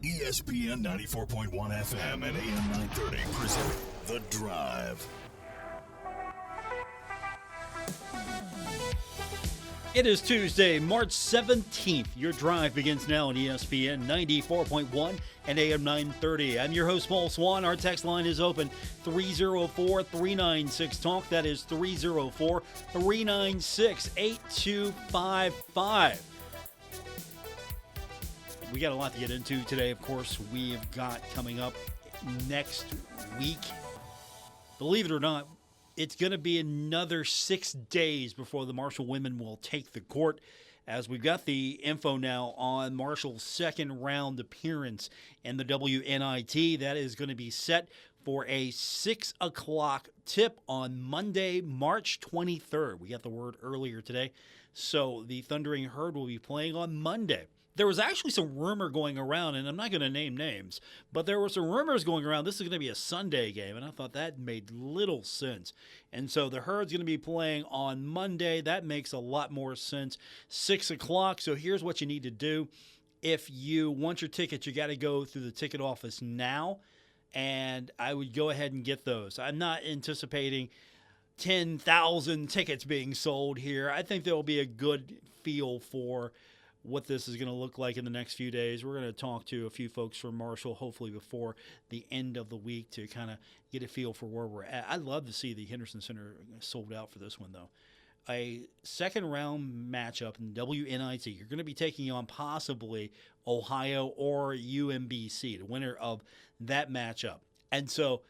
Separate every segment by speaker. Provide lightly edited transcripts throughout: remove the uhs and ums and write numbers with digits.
Speaker 1: ESPN 94.1 FM and AM 930 present The Drive.
Speaker 2: It is Tuesday, March 17th. Your drive begins now on ESPN 94.1 and AM 930. I'm your host, Paul Swann. Our text line is open, 304-396-TALK. That is 304-396-8255. We got a lot to get into today, of course. We've got coming up next week. Believe it or not, it's going to be another 6 days before the Marshall women will take the court, as we've got the info now on Marshall's second round appearance in the WNIT. That is going to be set for a 6 o'clock tip on Monday, March 23rd. We got the word earlier today. So the Thundering Herd will be playing on Monday. There was actually some rumor going around, and I'm not going to name names, but there were some rumors going around this is going to be a Sunday game, and I thought that made little sense. And so the Herd's going to be playing on Monday. That makes a lot more sense. 6 o'clock, so here's what you need to do. If you want your tickets, you got to go through the ticket office now, and I would go ahead and get those. I'm not anticipating 10,000 tickets being sold here. I think there will be a good feel for what this is going to look like in the next few days. We're going to talk to a few folks from Marshall, hopefully before the end of the week, to kind of get a feel for where we're at. I'd love to see the Henderson Center sold out for this one, though. A second-round matchup in WNIT. You're going to be taking on possibly Ohio or UMBC, the winner of that matchup. And so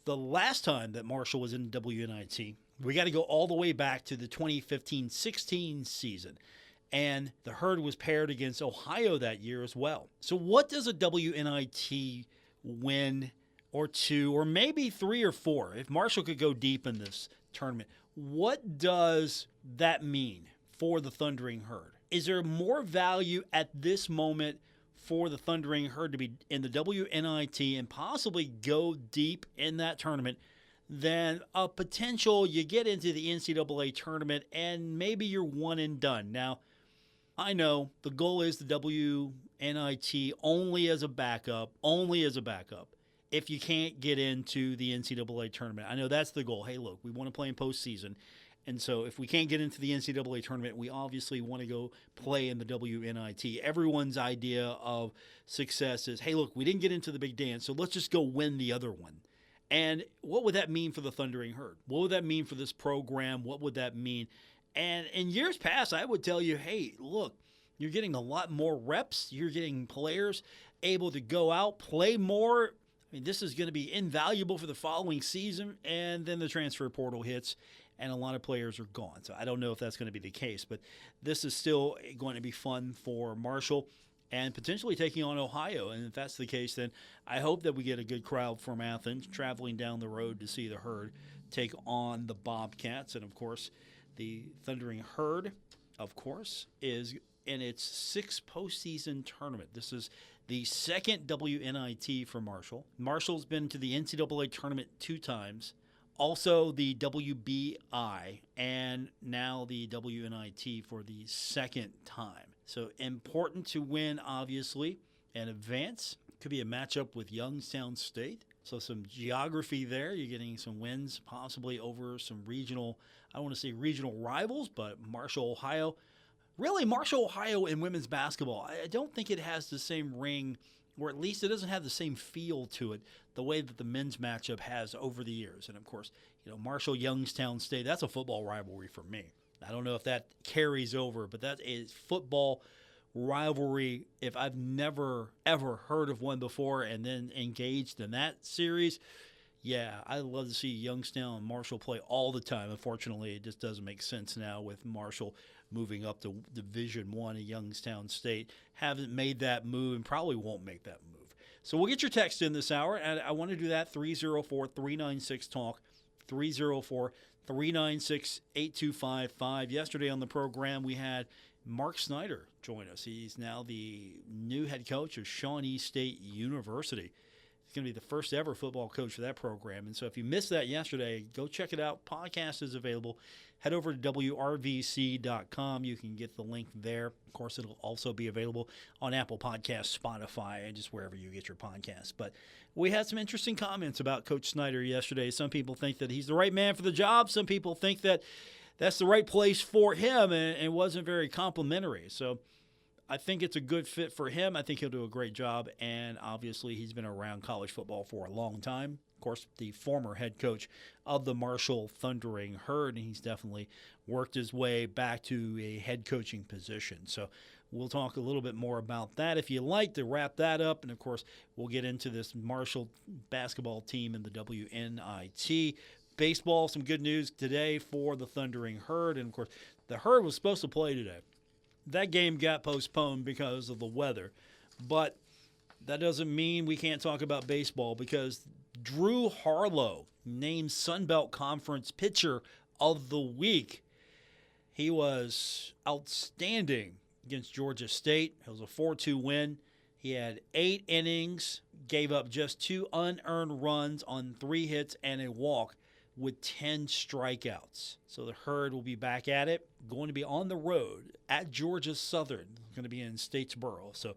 Speaker 2: the last time that Marshall was in WNIT, we got to go all the way back to the 2015-16 season. And the Herd was paired against Ohio that year as well. So what does a WNIT win or two, or maybe 3 or 4, if Marshall could go deep in this tournament, what does that mean for the Thundering Herd? Is there more value at this moment for the Thundering Herd to be in the WNIT and possibly go deep in that tournament than a potential you get into the NCAA tournament and maybe you're one and done? Now, I know the goal is the WNIT only as a backup, if you can't get into the NCAA tournament. I know that's the goal. Hey, look, we want to play in postseason. And so if we can't get into the NCAA tournament, we obviously want to go play in the WNIT. Everyone's idea of success is, hey, look, we didn't get into the big dance, so let's just go win the other one. And what would that mean for the Thundering Herd? What would that mean for this program? What would that mean? And in years past, I would tell you, hey, look, you're getting a lot more reps. You're getting players able to go out, play more. I mean, this is going to be invaluable for the following season. And then the transfer portal hits, and a lot of players are gone. So I don't know if that's going to be the case. But this is still going to be fun for Marshall and potentially taking on Ohio. And if that's the case, then I hope that we get a good crowd from Athens traveling down the road to see the Herd take on the Bobcats. And, of course, the Thundering Herd, of course, is in its 6th postseason tournament. This is the second WNIT for Marshall. Marshall's been to the NCAA tournament 2 times, also the WBI, and now the WNIT for the 2nd time. So important to win, obviously, and advance. Could be a matchup with Youngstown State. So some geography there. You're getting some wins possibly over some regional, I don't want to say regional rivals, but Marshall, Ohio. Really, Marshall, Ohio in women's basketball, I don't think it has the same ring, or at least it doesn't have the same feel to it the way that the men's matchup has over the years. And, of course, Marshall, Youngstown State, that's a football rivalry for me. I don't know if that carries over, but that is football rivalry. If I've never, ever heard of one before and then engaged in that series, yeah, I'd love to see Youngstown and Marshall play all the time. Unfortunately, it just doesn't make sense now with Marshall moving up to Division I at Youngstown State. Haven't made that move and probably won't make that move. So we'll get your text in this hour, and I want to do that, 304-396-TALK, 304-396-8255. Yesterday on the program, we had Mark Snyder join us. He's now the new head coach of Shawnee State University. He's going to be the first ever football coach for that program. And so if you missed that yesterday, go check it out. Podcast is available. Head over to WRVC.com. You can get the link there. Of course, it'll also be available on Apple Podcasts, Spotify, and just wherever you get your podcasts. But we had some interesting comments about Coach Snyder yesterday. Some people think that he's the right man for the job. Some people think that that's the right place for him, and it wasn't very complimentary. So I think it's a good fit for him. I think he'll do a great job, and obviously he's been around college football for a long time. Of course, the former head coach of the Marshall Thundering Herd, and he's definitely worked his way back to a head coaching position. So we'll talk a little bit more about that if you like to wrap that up. And, of course, we'll get into this Marshall basketball team in the WNIT. Baseball, some good news today for the Thundering Herd. And, of course, the Herd was supposed to play today. That game got postponed because of the weather. But that doesn't mean we can't talk about baseball, because Drew Harlow named Sun Belt Conference Pitcher of the Week. He was outstanding against Georgia State. It was a 4-2 win. He had 8 innings, gave up just 2 unearned runs on 3 hits and a walk with 10 strikeouts. So the Herd will be back at it, going to be on the road at Georgia Southern, going to be in Statesboro. So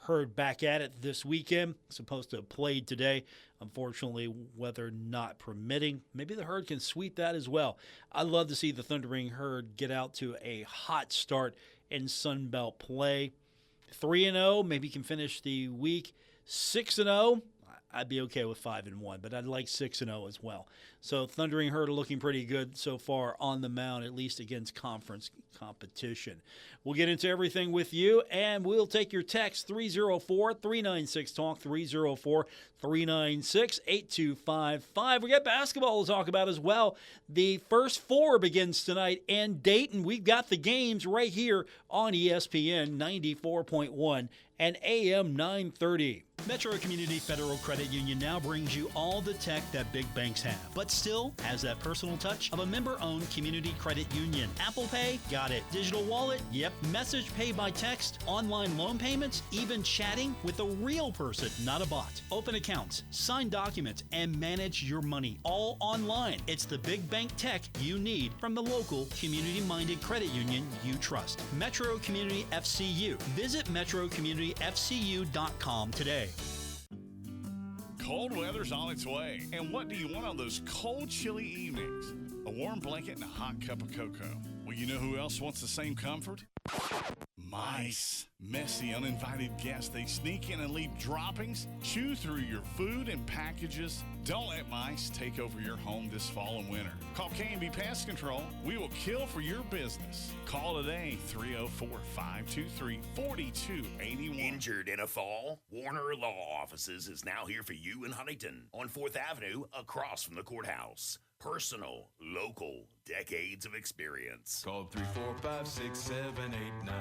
Speaker 2: Herd back at it this weekend, supposed to have played today. Unfortunately, weather not permitting. Maybe the Herd can sweep that as well. I'd love to see the Thundering Herd get out to a hot start in Sun Belt play. 3-0, maybe can finish the week 6-0. I'd be okay with 5-1, but I'd like 6-0 as well. So Thundering Herd are looking pretty good so far on the mound, at least against conference competition. We'll get into everything with you, and we'll take your text, 304-396-TALK, 304-396-8255. We got basketball to talk about as well. The first 4 begins tonight in Dayton. We've got the games right here on ESPN 94.1 and AM 930. Metro Community Federal Credit Union now brings you all the tech that big banks have, but still has that personal touch of a member-owned community credit union. Apple Pay? Got it. Digital wallet? Yep. Message pay by text, online loan payments, even chatting with a real person, not a bot. Open accounts, sign documents, and manage your money all online. It's the big bank tech you need from the local community-minded credit union you trust. Metro Community FCU. Visit metrocommunityfcu.com today.
Speaker 3: Cold weather's on its way, and what do you want on those cold, chilly evenings? A warm blanket and a hot cup of cocoa. Well, you know who else wants the same comfort? Mice. Messy, uninvited guests. They sneak in and leave droppings, chew through your food and packages. Don't let mice take over your home this fall and winter. Call K&B Pest Control. We will kill for your business. Call today, 304-523-4281.
Speaker 4: Injured in a fall? Warner Law Offices is now here for you in Huntington on 4th Avenue across from the courthouse. Personal, local, decades of experience.
Speaker 5: Call 345-6789.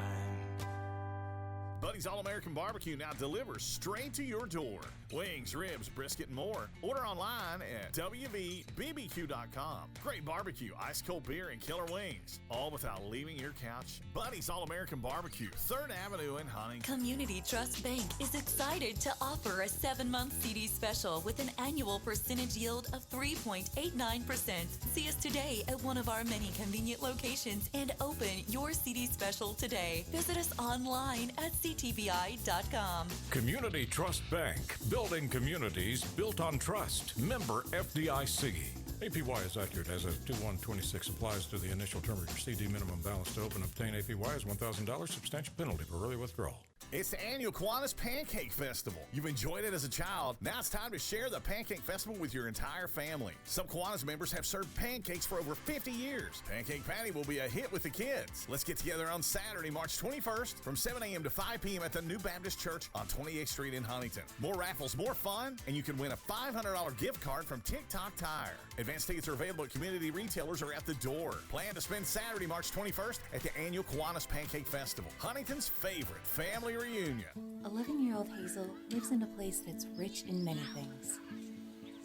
Speaker 3: Buddy's All-American Barbecue now delivers straight to your door. Wings, ribs, brisket, and more. Order online at WVBBQ.com. Great barbecue, ice-cold beer, and killer wings. All without leaving your couch. Buddy's All-American Barbecue, 3rd Avenue in Huntington.
Speaker 6: Community Trust Bank is excited to offer a 7-month CD special with an annual percentage yield of 3.89%. See us today at one of our many convenient locations and open your CD special today. Visit us online at ctbi.com.
Speaker 7: Community Trust Bank, building communities built on trust. Member FDIC. APY is accurate as of 2/1/26. Applies to the initial term of your CD. Minimum balance to open obtain APY is $1,000. Substantial penalty for early withdrawal.
Speaker 3: It's the annual Kiwanis Pancake Festival. You've enjoyed it as a child. Now it's time to share the Pancake Festival with your entire family. Some Kiwanis members have served pancakes for over 50 years. Pancake Patty will be a hit with the kids. Let's get together on Saturday, March 21st from 7 a.m. to 5 p.m. at the New Baptist Church on 28th Street in Huntington. More raffles, more fun, and you can win a $500 gift card from TikTok Tire. Advanced tickets are available at community retailers or at the door. Plan to spend Saturday, March 21st at the annual Kiwanis Pancake Festival, Huntington's favorite family reunion.
Speaker 8: 11-year-old Hazel lives in a place that's rich in many things,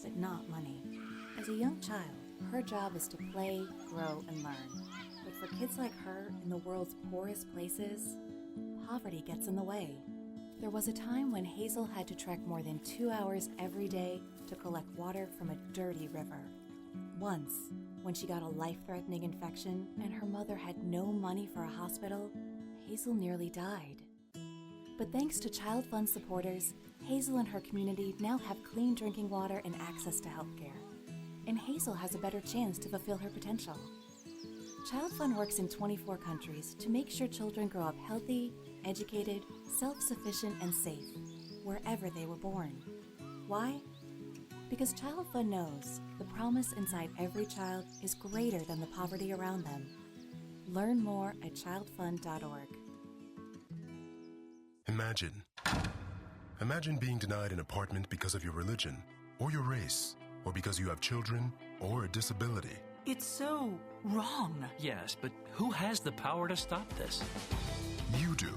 Speaker 8: but not money. As a young child, her job is to play, grow, and learn. But for kids like her in the world's poorest places, poverty gets in the way. There was a time when Hazel had to trek more than 2 hours every day to collect water from a dirty river. Once, when she got a life-threatening infection and her mother had no money for a hospital, Hazel nearly died. But thanks to Child Fund supporters, Hazel and her community now have clean drinking water and access to healthcare. And Hazel has a better chance to fulfill her potential. Child Fund works in 24 countries to make sure children grow up healthy, educated, self-sufficient, and safe, wherever they were born. Why? Because Child Fund knows the promise inside every child is greater than the poverty around them. Learn more at childfund.org.
Speaker 5: Imagine being denied an apartment because of your religion, or your race, or because you have children, or a disability.
Speaker 9: It's so wrong.
Speaker 10: Yes, but who has the power to stop this?
Speaker 5: You do.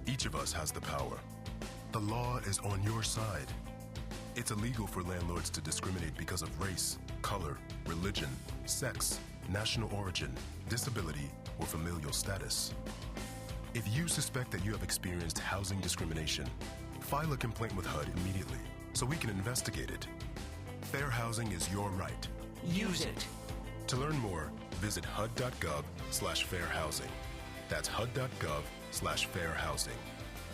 Speaker 5: Each of us has the power. The law is on your side. It's illegal for landlords to discriminate because of race, color, religion, sex, national origin, disability, or familial status. If you suspect that you have experienced housing discrimination, file a complaint with HUD immediately so we can investigate it. Fair housing is your right.
Speaker 9: Use it.
Speaker 5: To learn more, visit hud.gov/fairhousing. That's hud.gov/fairhousing.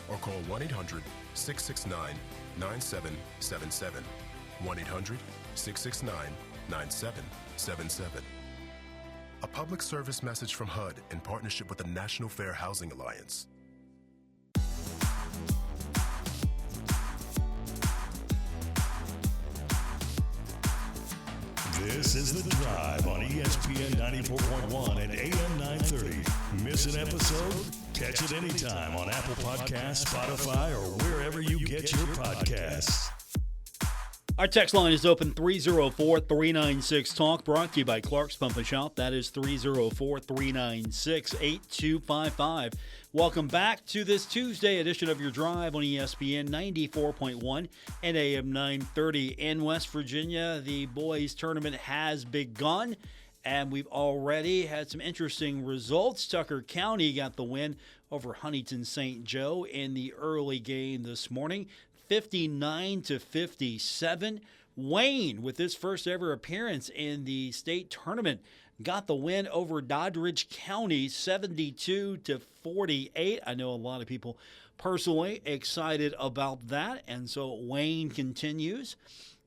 Speaker 5: Or call 1-800-669-9777. 1-800-669-9777. A public service message from HUD in partnership with the National Fair Housing Alliance.
Speaker 1: This is The Drive on ESPN 94.1 and AM 930. Miss an episode? Catch it anytime on Apple Podcasts, Spotify, or wherever you get your podcasts.
Speaker 2: Our text line is open 304-396-TALK, brought to you by Clark's Pump and Shop. That is 304-396-8255. Welcome back to this Tuesday edition of Your Drive on ESPN 94.1 and AM 930. In West Virginia, the boys tournament has begun, and we've already had some interesting results. Tucker County got the win over Huntington St. Joe in the early game this morning, 59-57. Wayne, with his first ever appearance in the state tournament, got the win over Doddridge County, 72-48. I know a lot of people personally excited about that, and so Wayne continues.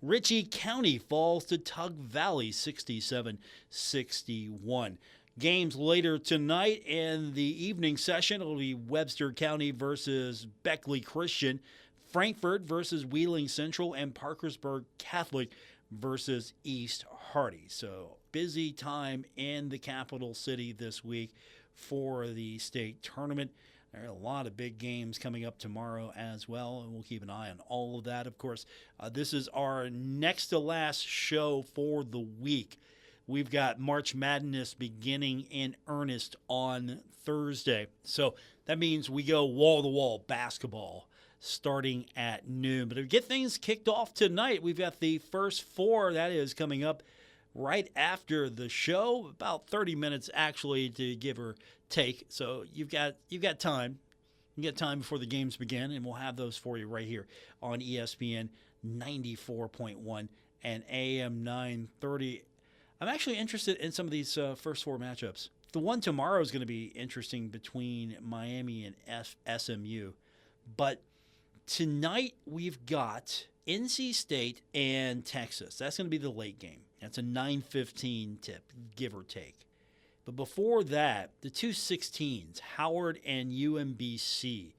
Speaker 2: Ritchie County falls to Tug Valley, 67-61. Games later tonight in the evening session, it'll be Webster County versus Beckley Christian, Frankfort versus Wheeling Central, and Parkersburg Catholic versus East Hardy. So busy time in the capital city this week for the state tournament. There are a lot of big games coming up tomorrow as well, and we'll keep an eye on all of that. Of course, this is our next to last show for the week. We've got March Madness beginning in earnest on Thursday. So that means we go wall-to-wall basketball starting at noon. But to get things kicked off tonight, we've got the first four. That is coming up right after the show, about 30 minutes actually to give or take. So you've got time. You get time before the games begin, and we'll have those for you right here on ESPN 94.1 and AM 930. I'm actually interested in some of these first four matchups. The one tomorrow is going to be interesting between Miami and SMU. But tonight we've got NC State and Texas. That's going to be the late game. That's a 9:15 tip, give or take. But before that, the two 16s, Howard and UMBC,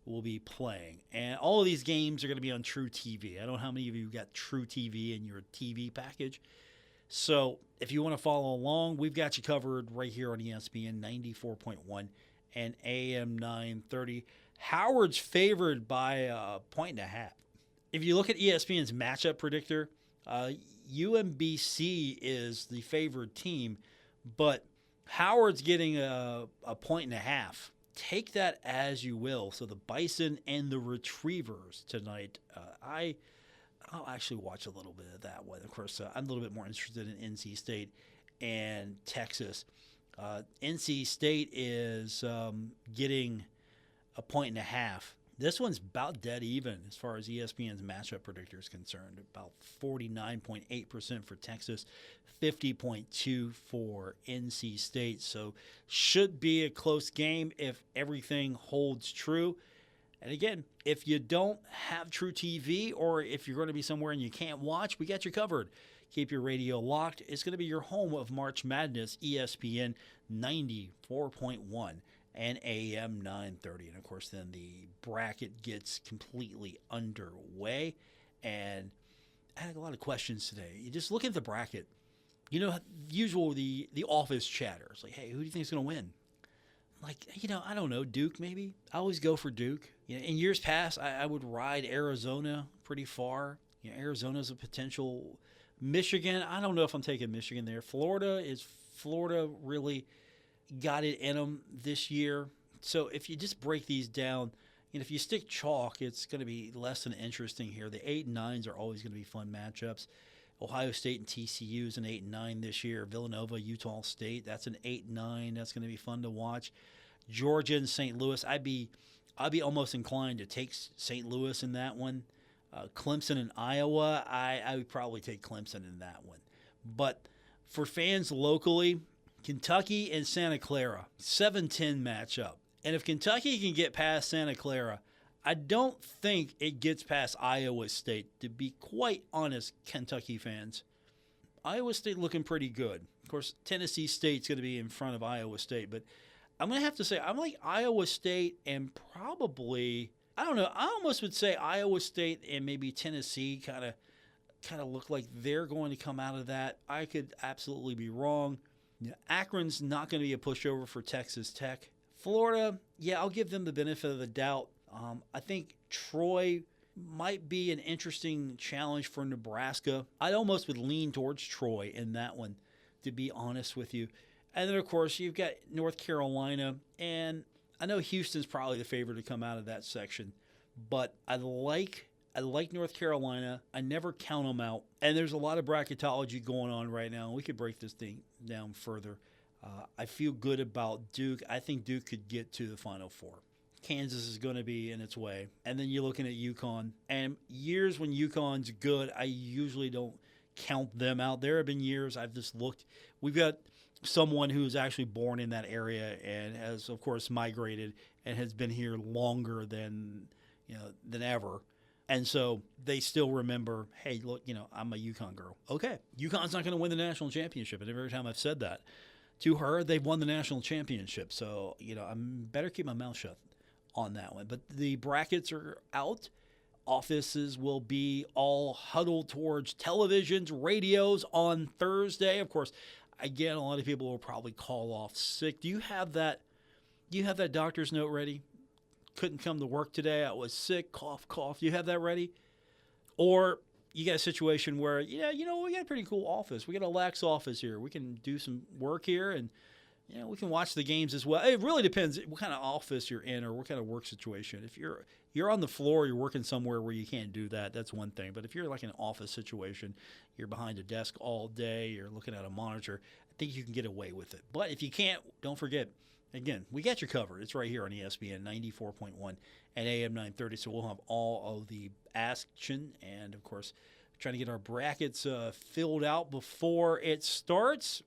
Speaker 2: will be playing. And all of these games are going to be on True TV. I don't know how many of you got True TV in your TV package. So if you want to follow along, we've got you covered right here on ESPN 94.1 and AM 930. Howard's favored by 1.5. If you look at ESPN's matchup predictor, UMBC is the favored team, but Howard's getting a 1.5. Take that as you will. So the Bison and the Retrievers tonight. I'll actually watch a little bit of that one. Of course, I'm a little bit more interested in NC State and Texas. NC State is getting a 1.5. This one's about dead even as far as ESPN's matchup predictor is concerned. About 49.8% for Texas, 50.2% for NC State. So should be a close game if everything holds true. And again, if you don't have True TV or if you're going to be somewhere and you can't watch, we got you covered. Keep your radio locked. It's going to be your home of March Madness, ESPN 94.1 and AM 930. And, of course, then the bracket gets completely underway. And I had a lot of questions today. You just look at the bracket. You know, usual the office chatter. It's like, hey, who do you think is going to win? Like, I don't know, Duke maybe. I always go for Duke. In years past, I would ride Arizona pretty far. Arizona's a potential. Michigan, I don't know if I'm taking Michigan there. Florida really got it in them this year. So if you just break these down, if you stick chalk, it's going to be less than interesting here. The 8 and 9s are always going to be fun matchups. Ohio State and TCU is an 8 and 9 this year. Villanova, Utah State, that's an 8 and 9. That's going to be fun to watch. Georgia and St. Louis, I'd be almost inclined to take St. Louis in that one. Clemson and Iowa, I would probably take Clemson in that one. But for fans locally, Kentucky and Santa Clara, 7-10 matchup. And if Kentucky can get past Santa Clara, I don't think it gets past Iowa State, to be quite honest, Kentucky fans. Iowa State looking pretty good. Of course, Tennessee State's going to be in front of Iowa State, but I'm going to have to say I'm like Iowa State and probably, I don't know, I almost would say Iowa State and maybe Tennessee kind of look like they're going to come out of that. I could absolutely be wrong. Akron's not going to be a pushover for Texas Tech. Florida, yeah, I'll give them the benefit of the doubt. I think Troy might be an interesting challenge for Nebraska. I almost would lean towards Troy in that one, to be honest with you. And then, of course, you've got North Carolina, and I know Houston's probably the favorite to come out of that section, but I like North Carolina. I never count them out, and there's a lot of bracketology going on right now. We could break this thing down further. I feel good about Duke. I think Duke could get to the Final Four. Kansas is going to be in its way. And then you're looking at UConn. And years when UConn's good, I usually don't count them out. There have been years I've just looked. We've got someone who's actually born in that area and has, of course, migrated and has been here longer than ever. And so they still remember, hey, look, I'm a UConn girl. Okay, UConn's not going to win the national championship. And every time I've said that to her, they've won the national championship. So, I better keep my mouth shut on that one. But the brackets are out. Offices will be all huddled towards televisions, radios on Thursday. Of course, again, a lot of people will probably call off sick. Do you have that doctor's note ready? Couldn't come to work today. I was sick, cough, cough. Do you have that ready? Or you got a situation where, we got a pretty cool office. We got a lax office here. We can do some work here and we can watch the games as well. It really depends what kind of office you're in or what kind of work situation. If you're on the floor, you're working somewhere where you can't do that, that's one thing. But if you're like in an office situation, you're behind a desk all day, you're looking at a monitor, I think you can get away with it. But if you can't, don't forget, again, we got you covered. It's right here on ESPN 94.1 and AM 930. So we'll have all of the action and, of course, trying to get our brackets filled out before it starts.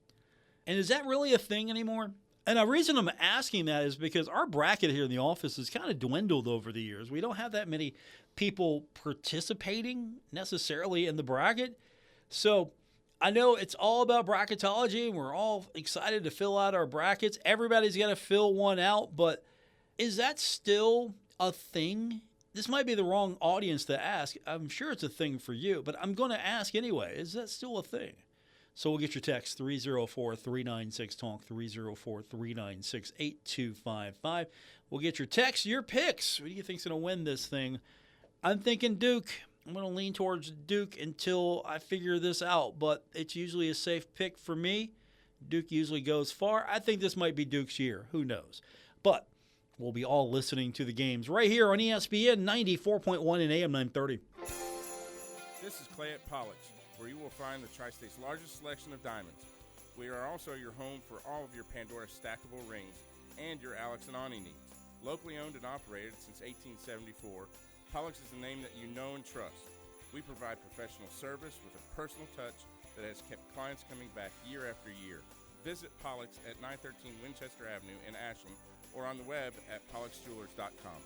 Speaker 2: And is that really a thing anymore? And the reason I'm asking that is because our bracket here in the office has kind of dwindled over the years. We don't have that many people participating necessarily in the bracket. So I know it's all about bracketology, and we're all excited to fill out our brackets. Everybody's got to fill one out, but is that still a thing? This might be the wrong audience to ask. I'm sure it's a thing for you, but I'm going to ask anyway. Is that still a thing? So we'll get your text, 304-396-TALK, 304-396-8255. We'll get your text, your picks. Who do you think's going to win this thing? I'm thinking Duke. I'm going to lean towards Duke until I figure this out, but it's usually a safe pick for me. Duke usually goes far. I think this might be Duke's year. Who knows? But we'll be all listening to the games right here on ESPN 94.1 and AM 930.
Speaker 11: This is Clay at Pollock's, where you will find the Tri-State's largest selection of diamonds. We are also your home for all of your Pandora stackable rings and your Alex and Ani needs. Locally owned and operated since 1874, Pollock's is a name that you know and trust. We provide professional service with a personal touch that has kept clients coming back year after year. Visit Pollock's at 913 Winchester Avenue in Ashland or on the web at pollocksjewelers.com.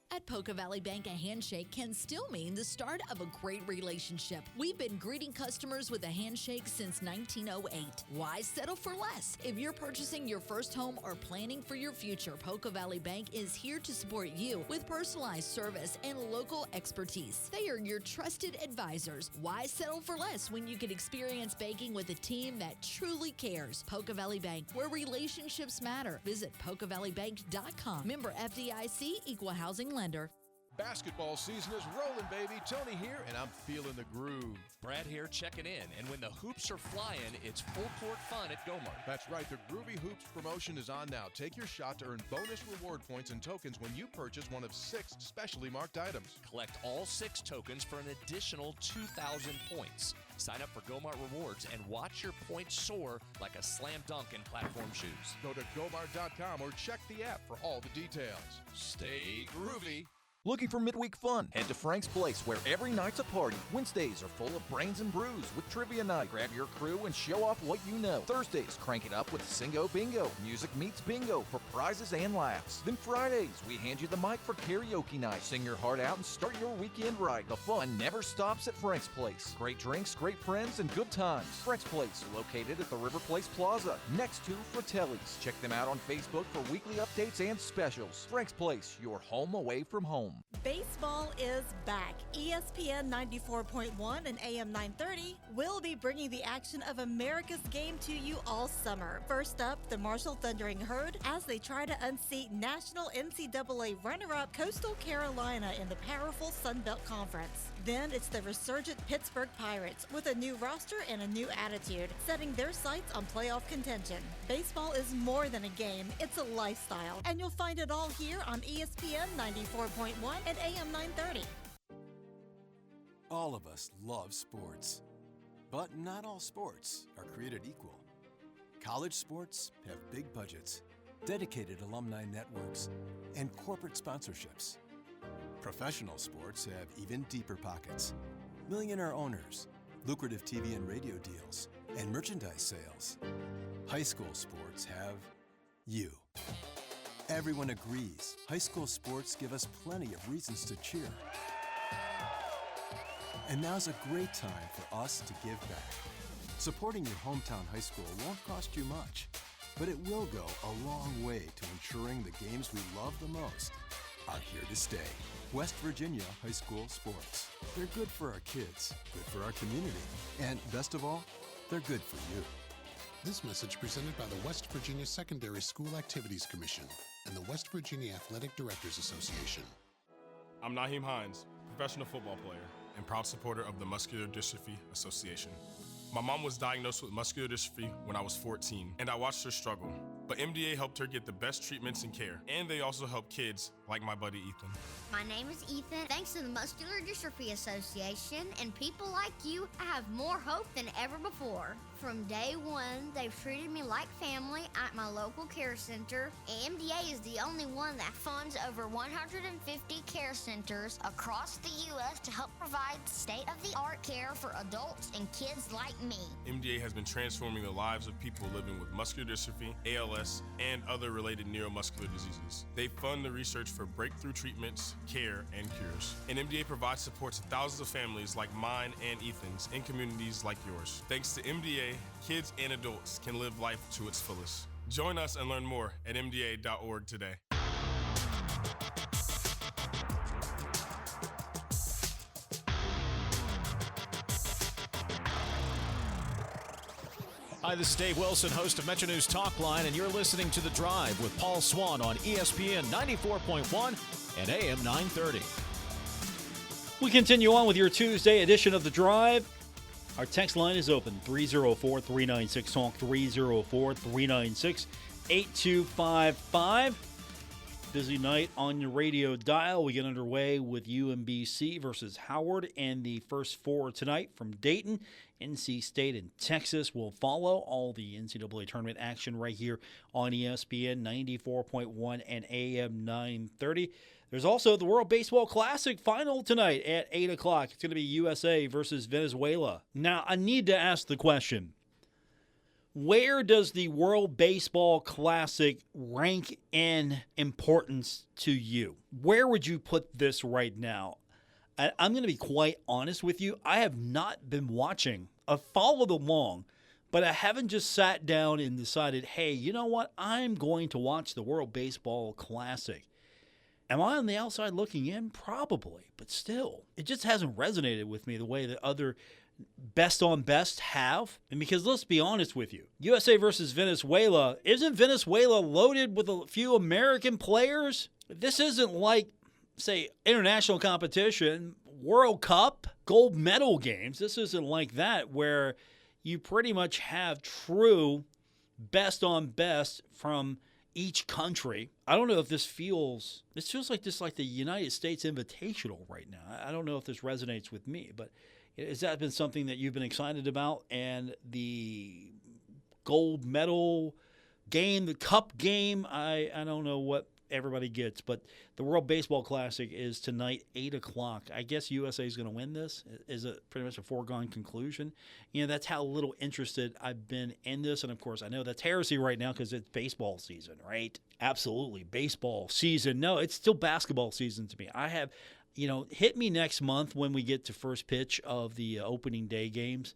Speaker 12: At Poca Valley Bank, a handshake can still mean the start of a great relationship. We've been greeting customers with a handshake since 1908. Why settle for less? If you're purchasing your first home or planning for your future, Poca Valley Bank is here to support you with personalized service and local expertise. They are your trusted advisors. Why settle for less when you can experience banking with a team that truly cares? Poca Valley Bank, where relationships matter. Visit PocaValleyBank.com. Member FDIC, Equal Housing Lender.
Speaker 13: Basketball season is rolling, baby. Tony here, and I'm feeling the groove.
Speaker 14: Brad here checking in, and when the hoops are flying, it's full court fun at Gomart.
Speaker 13: That's right. The Groovy Hoops promotion is on now. Take your shot to earn bonus reward points and tokens when you purchase one of 6 specially marked items.
Speaker 14: Collect all 6 tokens for an additional 2,000 points. Sign up for Gomart Rewards and watch your points soar like a slam dunk in platform shoes.
Speaker 13: Go to Gomart.com or check the app for all the details.
Speaker 14: Stay groovy.
Speaker 15: Looking for midweek fun? Head to Frank's Place, where every night's a party. Wednesdays are full of brains and brews with trivia night. Grab your crew and show off what you know. Thursdays, crank it up with Singo Bingo. Music meets bingo for prizes and laughs. Then Fridays, we hand you the mic for karaoke night. Sing your heart out and start your weekend right. The fun never stops at Frank's Place. Great drinks, great friends, and good times. Frank's Place, located at the River Place Plaza, next to Fratelli's. Check them out on Facebook for weekly updates and specials. Frank's Place, your home away from home.
Speaker 16: Baseball is back. ESPN 94.1 and AM 930 will be bringing the action of America's game to you all summer. First up, the Marshall Thundering Herd as they try to unseat national NCAA runner-up Coastal Carolina in the powerful Sun Belt Conference. Then it's the resurgent Pittsburgh Pirates with a new roster and a new attitude, setting their sights on playoff contention. Baseball is more than a game, it's a lifestyle, and you'll find it all here on ESPN 94.1 and AM 930.
Speaker 17: All of us love sports, but not all sports are created equal. College sports have big budgets, dedicated alumni networks, and corporate sponsorships. Professional sports have even deeper pockets, millionaire owners, lucrative TV and radio deals, and merchandise sales. High school sports have you. Everyone agrees high school sports give us plenty of reasons to cheer. And now's a great time for us to give back. Supporting your hometown high school won't cost you much, but it will go a long way to ensuring the games we love the most are here to stay. West Virginia High School Sports. They're good for our kids, good for our community, and best of all, they're good for you.
Speaker 18: This message presented by the West Virginia Secondary School Activities Commission and the West Virginia Athletic Directors Association.
Speaker 19: I'm Naheem Hines, professional football player and proud supporter of the Muscular Dystrophy Association. My mom was diagnosed with muscular dystrophy when I was 14, and I watched her struggle. But MDA helped her get the best treatments and care, and they also help kids like my buddy Ethan.
Speaker 20: My name is Ethan. Thanks to the Muscular Dystrophy Association and people like you, I have more hope than ever before. From day one, they've treated me like family at my local care center. AMDA is the only one that funds over 150 care centers across the U.S. to help provide state-of-the-art care for adults and kids like me.
Speaker 19: MDA has been transforming the lives of people living with muscular dystrophy, ALS, and other related neuromuscular diseases. They fund the research for breakthrough treatments, care, and cures. And MDA provides support to thousands of families like mine and Ethan's in communities like yours. Thanks to MDA, kids and adults can live life to its fullest. Join us and learn more at mda.org today.
Speaker 21: Hi, this is Dave Wilson, host of Metro News Talkline, and you're listening to The Drive with Paul Swann on ESPN 94.1 and AM 930.
Speaker 2: We continue on with your Tuesday edition of The Drive. Our text line is open, 304-396-TALK, 304-396-8255. busy night on your radio dial. We get underway with UMBC versus Howard, and the first four tonight from Dayton, NC State, and Texas will follow. All the NCAA tournament action right here on ESPN 94.1 and AM 930. There's also the World Baseball Classic final tonight at 8 o'clock. It's going to be USA versus Venezuela. Now, I need to ask the question. Where does the World Baseball Classic rank in importance to you? Where would you put this right now? I'm going to be quite honest with you. I have not been watching. I've followed along, but I haven't just sat down and decided, hey, you know what? I'm going to watch the World Baseball Classic. Am I on the outside looking in? Probably, but still, it just hasn't resonated with me the way that other best on best have. And because let's be honest with you, USA versus Venezuela, isn't Venezuela loaded with a few American players? This isn't like, say, international competition, World Cup, gold medal games. This isn't like that where you pretty much have true best on best from each country. I don't know if this feels like the United States Invitational right now. I don't know if this resonates with me, but has that been something that you've been excited about? And the gold medal game, the cup game, I don't know what everybody gets, but the World Baseball Classic is tonight, 8 o'clock. I guess USA is going to win this. Is it pretty much a foregone conclusion? You know, that's how little interested I've been in this. And, of course, I know that's heresy right now because it's baseball season, right? Absolutely, baseball season. No, it's still basketball season to me. I have... hit me next month when we get to first pitch of the opening day games.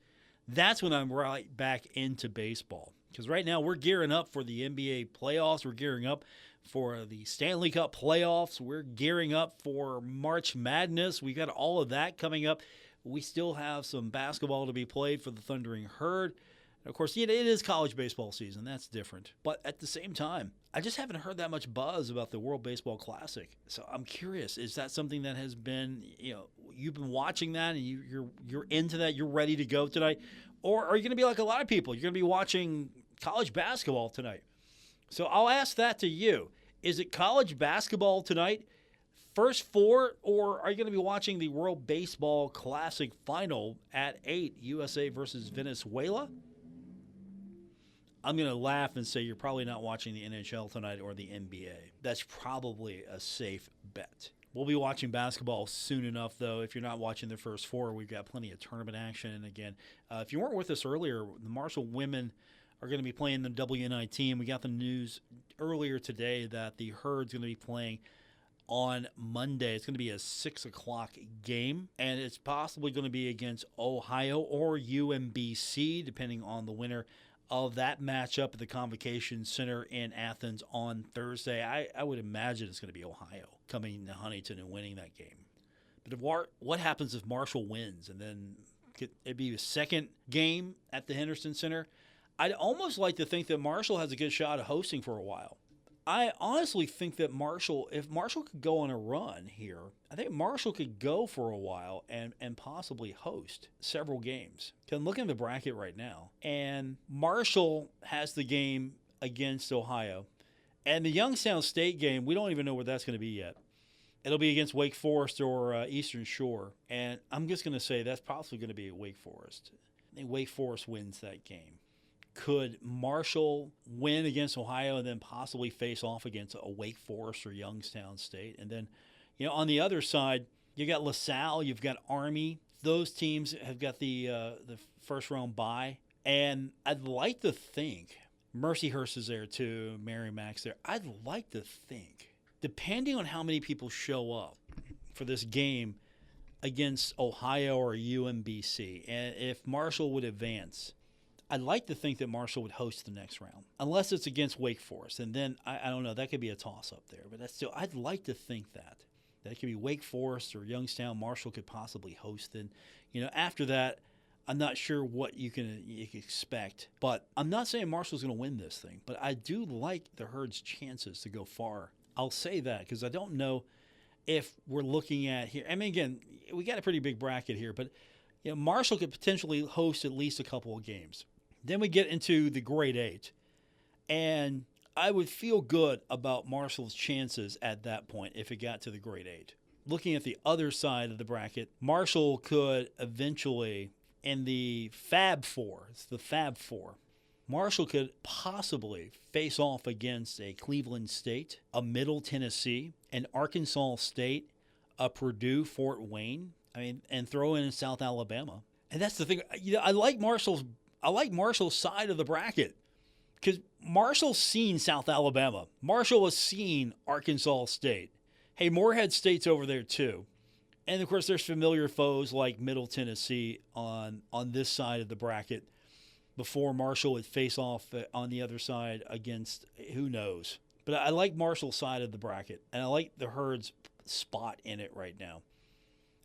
Speaker 2: That's when I'm right back into baseball. Because right now we're gearing up for the NBA playoffs. We're gearing up for the Stanley Cup playoffs. We're gearing up for March Madness. We got all of that coming up. We still have some basketball to be played for the Thundering Herd. And of course, it is college baseball season. That's different. But at the same time, I just haven't heard that much buzz about the World Baseball Classic. So I'm curious, is that something that has been, you've been watching that and you're into that, you're ready to go tonight? Or are you going to be like a lot of people? You're going to be watching college basketball tonight. So I'll ask that to you. Is it college basketball tonight, first four, or are you going to be watching the World Baseball Classic final at 8, USA versus Venezuela? I'm going to laugh and say you're probably not watching the NHL tonight or the NBA. That's probably a safe bet. We'll be watching basketball soon enough, though. If you're not watching the first four, we've got plenty of tournament action. And again, if you weren't with us earlier, the Marshall women are going to be playing the WNI team. We got the news earlier today that the Herd's going to be playing on Monday. It's going to be a 6 o'clock game, and it's possibly going to be against Ohio or UMBC, depending on the winner of that matchup at the Convocation Center in Athens on Thursday. I would imagine it's going to be Ohio coming to Huntington and winning that game. But what happens if Marshall wins and then it'd be a second game at the Henderson Center? I'd almost like to think that Marshall has a good shot of hosting for a while. I honestly think that if Marshall could go on a run here, I think Marshall could go for a while and possibly host several games. Because I'm looking at the bracket right now, and Marshall has the game against Ohio. And the Youngstown State game, we don't even know where that's going to be yet. It'll be against Wake Forest or Eastern Shore. And I'm just going to say that's possibly going to be at Wake Forest. I think Wake Forest wins that game. Could Marshall win against Ohio and then possibly face off against a Wake Forest or Youngstown State? And then, on the other side, you got LaSalle, you've got Army. Those teams have got the first round bye. And I'd like to think Mercyhurst is there too, Merrimack's there. I'd like to think, depending on how many people show up for this game against Ohio or UMBC, and if Marshall would advance, I'd like to think that Marshall would host the next round, unless it's against Wake Forest. And then, I don't know, that could be a toss-up there. But that's still, I'd like to think that it could be Wake Forest or Youngstown. Marshall could possibly host. And, after that, I'm not sure what you can expect. But I'm not saying Marshall's going to win this thing. But I do like the Herd's chances to go far. I'll say that because I don't know if we're looking at here. I mean, again, we got a pretty big bracket here. But, Marshall could potentially host at least a couple of games. Then we get into the grade 8. And I would feel good about Marshall's chances at that point if it got to the grade 8. Looking at the other side of the bracket, Marshall could eventually, in the Fab Four, it's the Fab Four, Marshall could possibly face off against a Cleveland State, a Middle Tennessee, an Arkansas State, a Purdue, Fort Wayne, and throw in South Alabama. And that's the thing. I like Marshall's side of the bracket because Marshall's seen South Alabama. Marshall has seen Arkansas State. Hey, Morehead State's over there too. And of course, there's familiar foes like Middle Tennessee on this side of the bracket before Marshall would face off on the other side against who knows. But I like Marshall's side of the bracket, and I like the Herd's spot in it right now.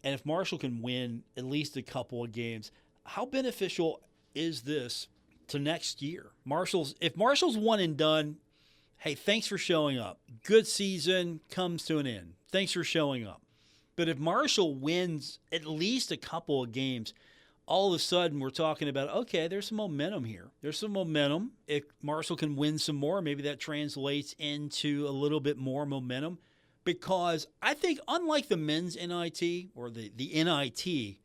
Speaker 2: And if Marshall can win at least a couple of games, how beneficial is this to next year? If Marshall's one and done, hey, thanks for showing up. Good season comes to an end. Thanks for showing up. But if Marshall wins at least a couple of games, all of a sudden we're talking about, okay, there's some momentum here. There's some momentum. If Marshall can win some more, maybe that translates into a little bit more momentum. Because I think unlike the men's NIT or the NIT,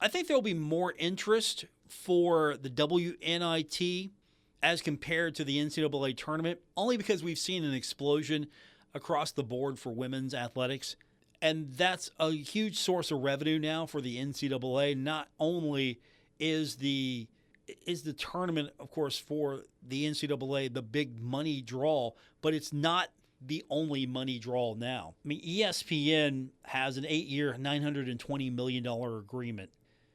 Speaker 2: I think there'll be more interest for the WNIT as compared to the NCAA tournament, only because we've seen an explosion across the board for women's athletics. And that's a huge source of revenue now for the NCAA. Not only is the tournament, of course, for the NCAA the big money draw, but it's not the only money draw now. I mean, ESPN has an 8-year, $920 million agreement,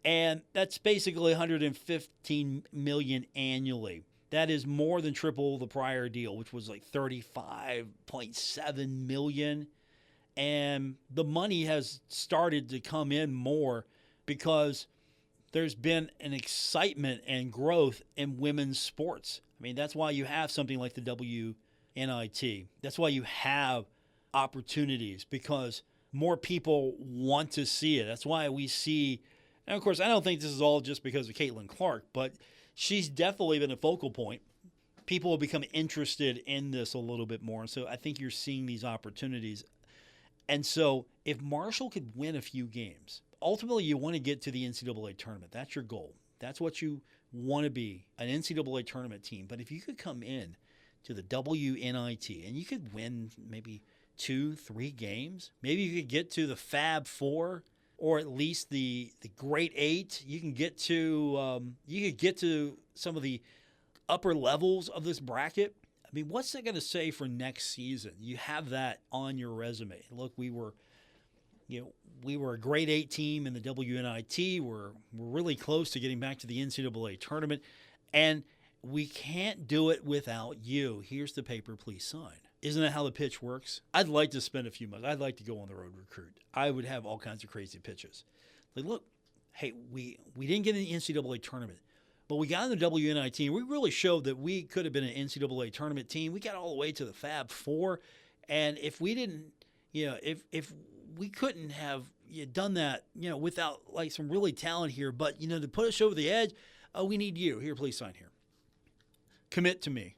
Speaker 2: and that's basically $115 million annually. That is more than triple the prior deal, which was like $35.7 million. And the money has started to come in more because there's been an excitement and growth in women's sports. I mean, that's why you have something like the WNIT. That's why you have opportunities, because more people want to see it. That's why we see, and of course, I don't think this is all just because of Caitlin Clark, but she's definitely been a focal point. People have become interested in this a little bit more. And so I think you're seeing these opportunities. And so if Marshall could win a few games, ultimately you want to get to the NCAA tournament. That's your goal. That's what you want to be, an NCAA tournament team. But if you could come in to the WNIT and you could win maybe 2-3 games, maybe you could get to the Fab Four or at least the Great 8. You can get to some of the upper levels of this bracket. I mean, what's that going to say for next season? You have that on your resume. Look, we were a grade 8 team in the WNIT. We're really close to getting back to the NCAA tournament, and we can't do it without you. Here's the paper, please sign. Isn't that how the pitch works? I'd like to spend a few months. I'd like to go on the road recruit. I would have all kinds of crazy pitches. Like, look, hey, we didn't get in the NCAA tournament, but we got in the WNIT. We really showed that we could have been an NCAA tournament team. We got all the way to the Fab Four, and if we didn't, if we couldn't have done that, without like some really talent here, but to put us over the edge, we need you. Here, please sign here. Commit to me.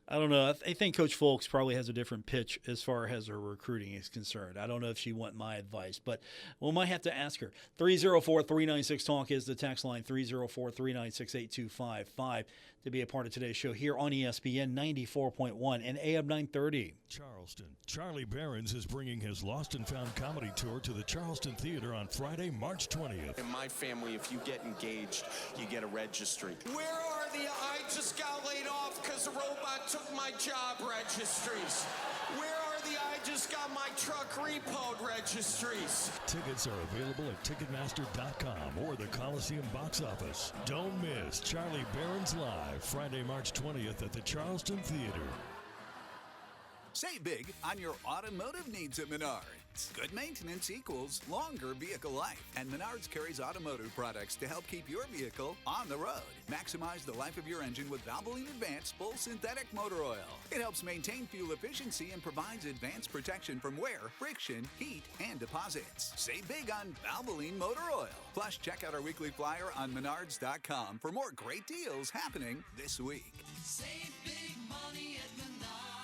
Speaker 2: I don't know. I think Coach Folks probably has a different pitch as far as her recruiting is concerned. I don't know if she want my advice, but we might have to ask her. 304-396-TALK is the text line, 304-396-8255 to be a part of today's show here on ESPN 94.1 and AM 930.
Speaker 1: Charleston. Charlie Behrens is bringing his Lost and Found comedy tour to the Charleston Theater on Friday, March 20th.
Speaker 4: In my family, if you get engaged, you get a registry.
Speaker 22: Where are the I just got laid off because a robot took my job registries? Where are the I just got my truck repoed registries?
Speaker 1: Tickets are available at Ticketmaster.com or the Coliseum box office. Don't miss Charlie Behrens Live, Friday, March 20th at the Charleston Theater.
Speaker 23: Save big on your automotive needs at Menards. Good maintenance equals longer vehicle life, and Menards carries automotive products to help keep your vehicle on the road. Maximize the life of your engine with Valvoline Advanced Full Synthetic Motor Oil. It helps maintain fuel efficiency and provides advanced protection from wear, friction, heat, and deposits. Save big on Valvoline Motor Oil. Plus, check out our weekly flyer on Menards.com for more great deals happening this week.
Speaker 22: Save big money at Menards.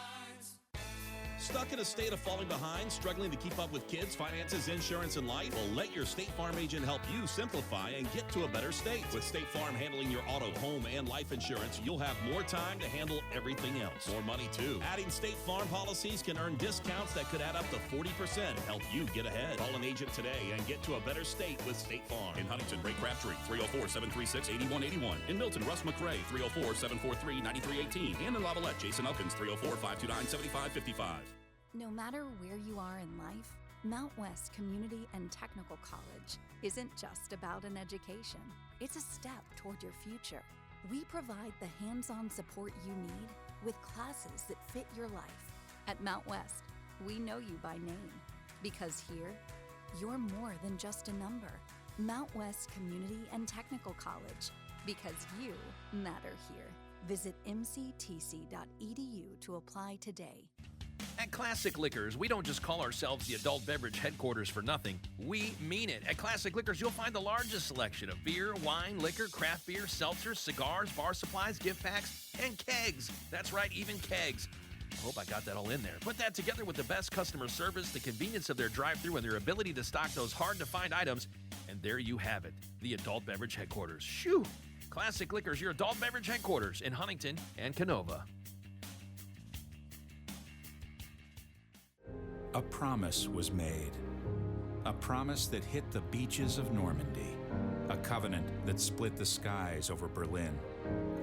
Speaker 3: Stuck in a state of falling behind, struggling to keep up with kids, finances, insurance, and life? Well, let your State Farm agent help you simplify and get to a better state. With State Farm handling your auto, home, and life insurance, you'll have more time to handle everything else. More money, too. Adding State Farm policies can earn discounts that could add up to 40% and help you get ahead. Call an agent today and get to a better state with State Farm. In Huntington, Ray Crabtree, 304-736-8181. In Milton, Russ McRae, 304-743-9318. And in Lavalette, Jason Elkins, 304-529-7555.
Speaker 6: No matter where you are in life, Mount West Community and Technical College isn't just about an education. It's a step toward your future. We provide the hands-on support you need with classes that fit your life. At Mount West, we know you by name because here, you're more than just a number. Mount West Community and Technical College, because you matter here. Visit mctc.edu to apply today.
Speaker 14: At Classic Liquors, we don't just call ourselves the adult beverage headquarters for nothing. We mean it. At Classic Liquors, you'll find the largest selection of beer, wine, liquor, craft beer, seltzers, cigars, bar supplies, gift packs, and kegs. That's right, even kegs. I hope I got that all in there. Put that together with the best customer service, the convenience of their drive-thru, and their ability to stock those hard-to-find items, and there you have it, the adult beverage headquarters. Shoo! Classic Liquors, your adult beverage headquarters in Huntington and Canova.
Speaker 7: A promise was made. A promise that hit the beaches of Normandy. A covenant that split the skies over Berlin.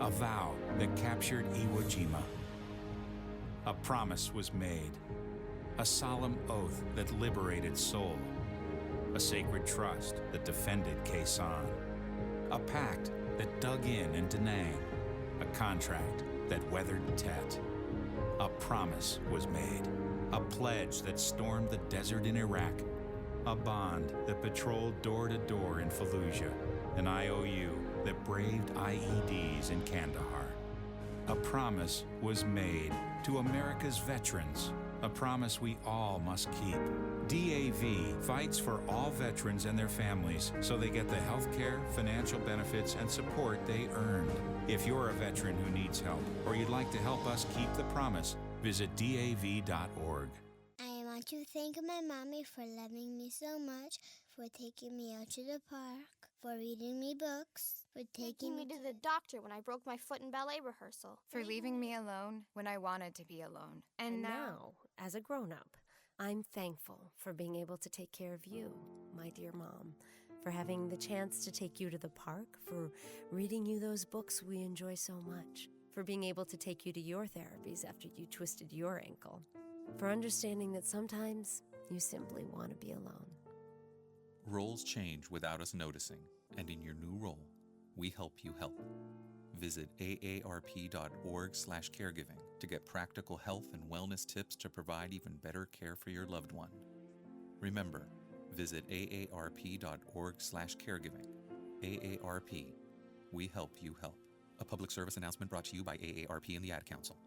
Speaker 7: A vow that captured Iwo Jima. A promise was made. A solemn oath that liberated Seoul. A sacred trust that defended Quezon. A pact that dug in Da Nang. A contract that weathered Tet. A promise was made. A pledge that stormed the desert in Iraq. A bond that patrolled door to door in Fallujah. An IOU that braved IEDs in Kandahar. A promise was made to America's veterans. A promise we all must keep. DAV fights for all veterans and their families so they get the health care, financial benefits, and support they earned. If you're a veteran who needs help or you'd like to help us keep the promise, visit DAV.org.
Speaker 24: I want to thank my mommy for loving me so much, for taking me out to the park, for reading me books, for taking me to the doctor when I broke my foot in ballet rehearsal,
Speaker 25: for leaving me alone when I wanted to be alone.
Speaker 26: And now, as a grown-up, I'm thankful for being able to take care of you, my dear mom, for having the chance to take you to the park, for reading you those books we enjoy so much, for being able to take you to your therapies after you twisted your ankle, for understanding that sometimes you simply want to be alone.
Speaker 27: Roles change without us noticing, and in your new role, we help you help. Visit aarp.org/caregiving to get practical health and wellness tips to provide even better care for your loved one. Remember, visit aarp.org/caregiving. AARP, we help you help. A public service announcement brought to you by AARP and the Ad Council.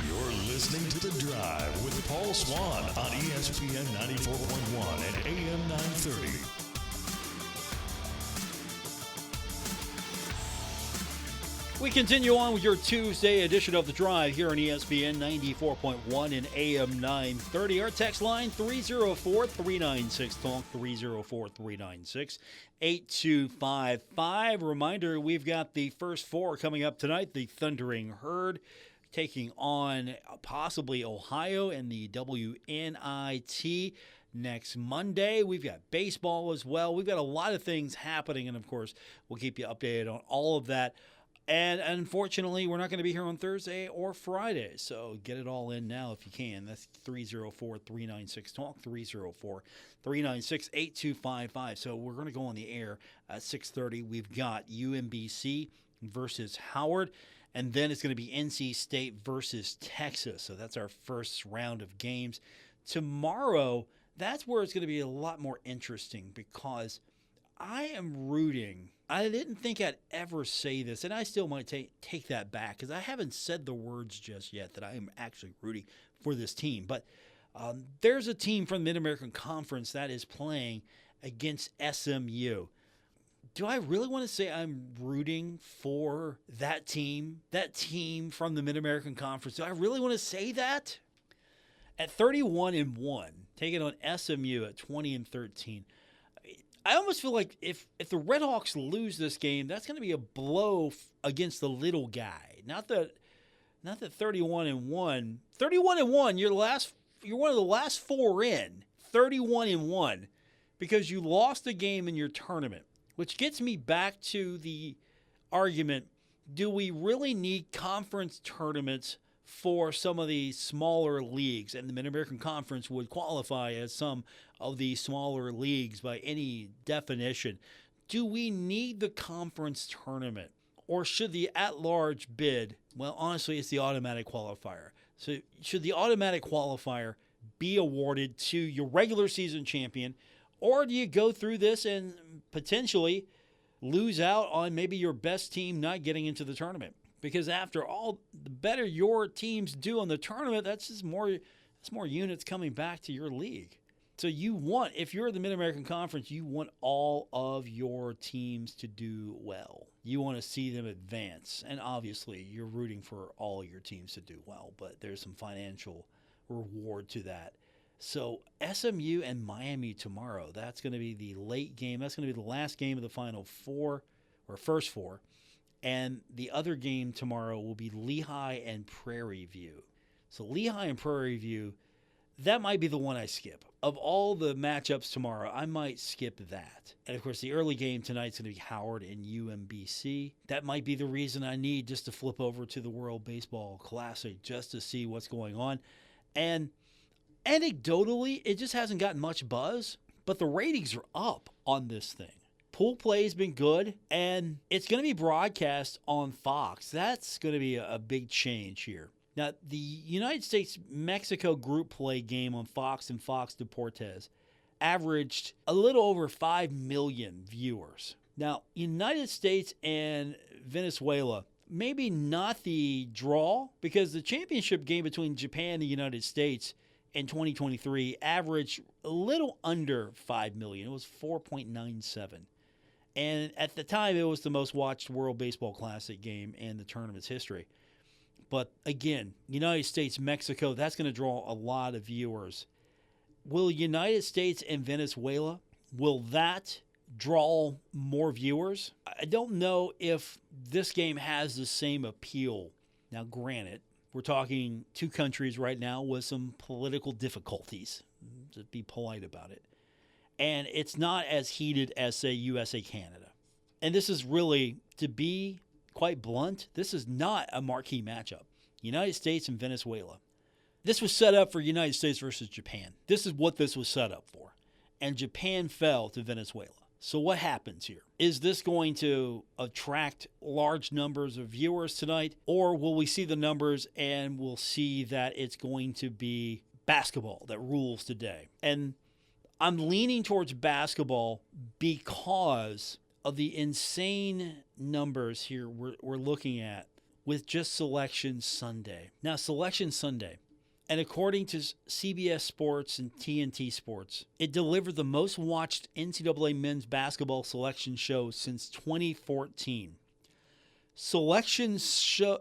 Speaker 1: You're listening to The Drive with Paul Swann on ESPN 94.1 and AM 930.
Speaker 2: We continue on with your Tuesday edition of The Drive here on ESPN 94.1 and AM 930. Our text line, 304-396-TALK, 304-396-8255. Reminder, we've got the first four coming up tonight. The Thundering Herd taking on possibly Ohio and the WNIT next Monday. We've got baseball as well. We've got a lot of things happening, and of course, we'll keep you updated on all of that. And unfortunately, we're not going to be here on Thursday or Friday, so get it all in now if you can. That's 304-396-TALK, 304-396-8255. So we're going to go on the air at 6:30. We've got UMBC versus Howard, and then it's going to be NC State versus Texas. So that's our first round of games. Tomorrow, that's where it's going to be a lot more interesting because I am rooting. I didn't think I'd ever say this, and I still might take that back because I haven't said the words just yet that I am actually rooting for this team. But there's a team from the Mid-American Conference that is playing against SMU. Do I really want to say I'm rooting for that team from the Mid-American Conference? Do I really want to say that? At 31-1, taking on SMU at 20-13. I almost feel like if the Redhawks lose this game, that's going to be a blow against the little guy. Not that 31-1. 31-1, you're one of the last four in. 31-1 because you lost a game in your tournament. Which gets me back to the argument, do we really need conference tournaments for some of the smaller leagues? And the Mid-American Conference would qualify as some of the smaller leagues by any definition. Do we need the conference tournament? Or should the at-large bid, well, honestly, it's the automatic qualifier. So should the automatic qualifier be awarded to your regular season champion? Or do you go through this and potentially lose out on maybe your best team not getting into the tournament? Because after all, the better your teams do on the tournament, that's just more units coming back to your league. So if you're the Mid-American Conference, you want all of your teams to do well. You want to see them advance. And obviously, you're rooting for all your teams to do well, but there's some financial reward to that. So SMU and Miami tomorrow, that's going to be the late game. That's going to be the last game of the Final Four, or first four. And the other game tomorrow will be Lehigh and Prairie View. So Lehigh and Prairie View, that might be the one I skip. Of all the matchups tomorrow, I might skip that. And of course, the early game tonight is going to be Howard and UMBC. That might be the reason I need just to flip over to the World Baseball Classic just to see what's going on. And anecdotally, it just hasn't gotten much buzz, but the ratings are up on this thing. Pool play has been good, and it's going to be broadcast on Fox. That's going to be a big change here. Now, the United States-Mexico group play game on Fox and Fox Deportes averaged a little over 5 million viewers. Now, United States and Venezuela, maybe not the draw, because the championship game between Japan and the United States in 2023 averaged a little under 5 million. It was 4.97. And at the time, it was the most watched World Baseball Classic game in the tournament's history. But again, United States, Mexico, that's going to draw a lot of viewers. Will United States and Venezuela, will that draw more viewers? I don't know if this game has the same appeal. Now, granted, we're talking two countries right now with some political difficulties, to be polite about it. And it's not as heated as, say, USA, Canada. And this is really, to be quite blunt, this is not a marquee matchup. United States and Venezuela. This was set up for United States versus Japan. This is what this was set up for. And Japan fell to Venezuela. So what happens here? Is this going to attract large numbers of viewers tonight? Or will we see the numbers and we'll see that it's going to be basketball that rules today? And I'm leaning towards basketball because of the insane numbers here we're looking at with just Selection Sunday. Now, Selection Sunday, and according to CBS Sports and TNT Sports, it delivered the most watched NCAA men's basketball selection show since 2014. Selection show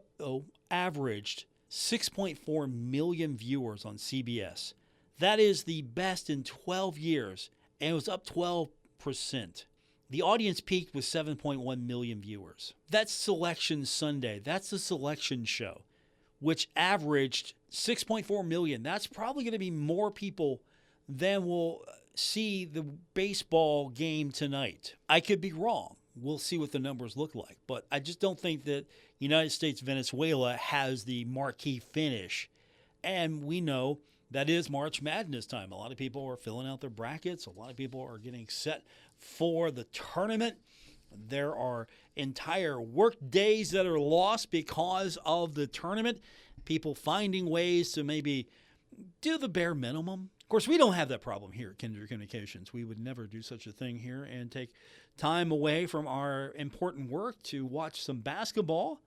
Speaker 2: averaged 6.4 million viewers on CBS. That is the best in 12 years, and it was up 12%. The audience peaked with 7.1 million viewers. That's Selection Sunday. That's the selection show, which averaged 6.4 million. That's probably going to be more people than will see the baseball game tonight. I could be wrong. We'll see what the numbers look like. But I just don't think that United States-Venezuela has the marquee finish. And we know that is March Madness time. A lot of people are filling out their brackets. A lot of people are getting set for the tournament. There are entire work days that are lost because of the tournament. People finding ways to maybe do the bare minimum. Of course, we don't have that problem here at Kindred Communications. We would never do such a thing here and take time away from our important work to watch some basketball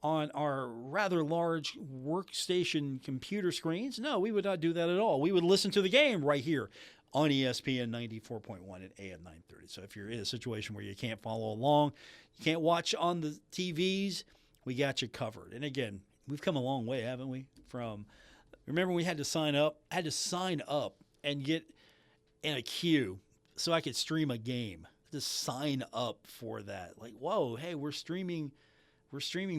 Speaker 2: on our rather large workstation computer screens. No, we would not do that at all. We would listen to the game right here on ESPN 94.1 and AM 930. So if you're in a situation where you can't follow along, you can't watch on the TVs, we got you covered. And again, we've come a long way, haven't we? Remember we had to sign up? I had to sign up and get in a queue so I could stream a game. Just sign up for that. Like, whoa, hey, we're streaming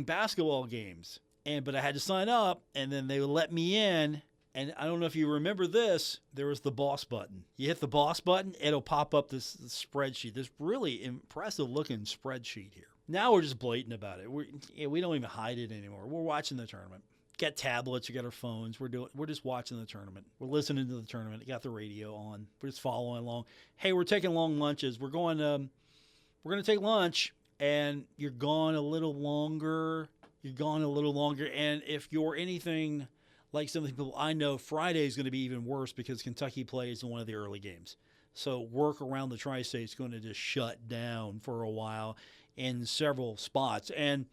Speaker 2: basketball games. But I had to sign up, and then they would let me in. And I don't know if you remember this, there was the boss button. You hit the boss button, it'll pop up this spreadsheet, this really impressive-looking spreadsheet here. Now we're just blatant about it. We don't even hide it anymore. We're watching the tournament. Got tablets, you got our phones. We're just watching the tournament. We're listening to the tournament. You got the radio on. We're just following along. Hey, we're taking long lunches. We're going to take lunch, and you're gone a little longer. And if you're anything like some of the people I know, Friday is going to be even worse because Kentucky plays in one of the early games. So work around the tri-state is going to just shut down for a while in several spots. And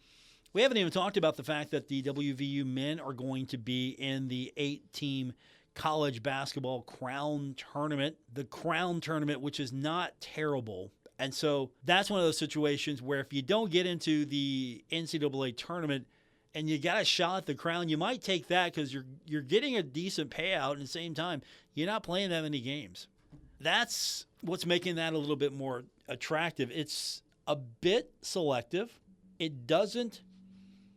Speaker 2: we haven't even talked about the fact that the WVU men are going to be in the 8-team college basketball crown tournament. The crown tournament, which is not terrible. And so that's one of those situations where if you don't get into the NCAA tournament and you got a shot at the crown, you might take that because you're getting a decent payout. At the same time, you're not playing that many games. That's what's making that a little bit more attractive. It's a bit selective. It doesn't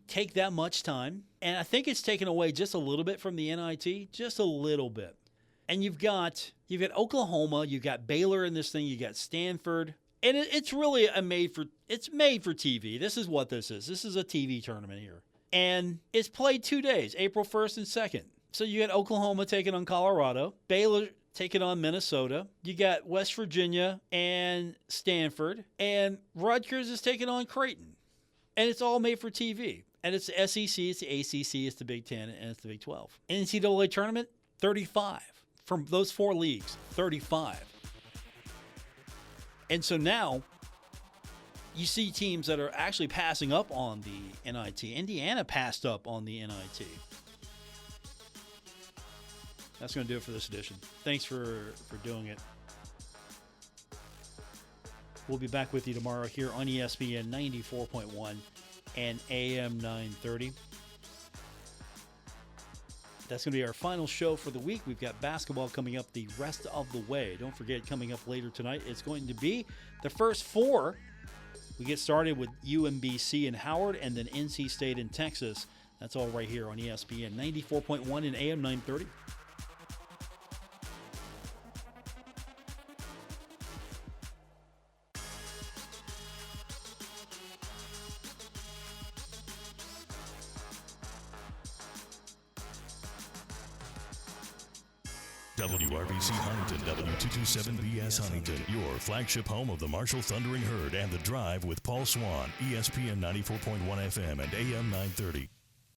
Speaker 2: take that much time. And I think it's taken away just a little bit from the NIT, just a little bit. And you've got Oklahoma, you've got Baylor in this thing, you got Stanford. And it's really made for TV. This is what this is. This is a TV tournament here. And it's played 2 days, April 1st and 2nd. So you got Oklahoma taking on Colorado, Baylor taking on Minnesota. You got West Virginia and Stanford, and Rutgers is taking on Creighton. And it's all made for TV. And it's the SEC, it's the ACC, it's the Big Ten, and it's the Big 12. NCAA tournament, 35. From those 4 leagues, 35. And so now you see teams that are actually passing up on the NIT. Indiana passed up on the NIT. That's going to do it for this edition. Thanks for doing it. We'll be back with you tomorrow here on ESPN 94.1 and AM 930. That's going to be our final show for the week. We've got basketball coming up the rest of the way. Don't forget, coming up later tonight, it's going to be the first 4. We get started with UMBC in Howard and then NC State in Texas. That's all right here on ESPN 94.1 and AM 930.
Speaker 1: WRBC Huntington, W227BS Huntington, your flagship home of the Marshall Thundering Herd and The Drive with Paul Swann, ESPN 94.1 FM and AM 930.